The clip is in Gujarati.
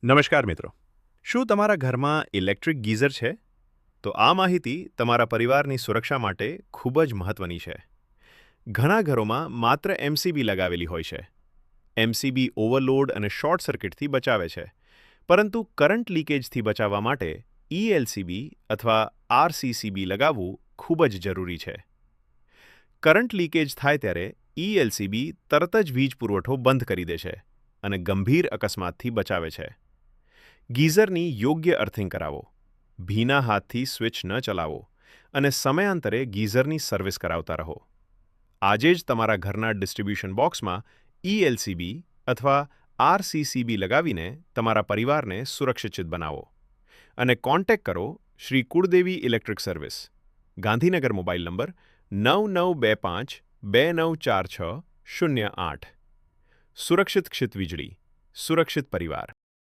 નમસ્કાર મિત્રો. શું તમારા ઘરમાં ઇલેક્ટ્રિક ગીઝર છે? તો આ માહિતી તમારા પરિવારની સુરક્ષા માટે ખૂબ જ મહત્વની છે. ઘણા ઘરોમાં માત્ર એમસીબી લગાવેલી હોય છે. એમસીબી ઓવરલોડ અને શોર્ટ સર્કિટથી બચાવે છે, પરંતુ કરંટ લીકેજથી બચાવવા માટે ઈએલસીબી અથવા આરસીસીબી લગાવવું ખૂબ જ જરૂરી છે. કરંટ લીકેજ થાય ત્યારે ઈએલસીબી તરત જ વીજ પુરવઠો બંધ કરી દે છે અને ગંભીર અકસ્માતથી બચાવે છે. ગીઝરની યોગ્ય અર્થિંગ કરાવો, ભીના હાથથી સ્વિચ ન ચલાવો અને સમયાંતરે ગીઝરની સર્વિસ કરાવતા રહો. આજે જ તમારા ઘરના ડિસ્ટ્રિબ્યુશન બોક્સમાં ઈએલસીબી અથવા આરસીસીબી લગાવીને તમારા પરિવારને સુરક્ષિત બનાવો. અને કોન્ટેક્ટ કરો શ્રી કુળદેવી electric service, Gandhinagar mobile number 9925294608. સુરક્ષિત ક્ષિત વીજળી, સુરક્ષિત પરિવાર.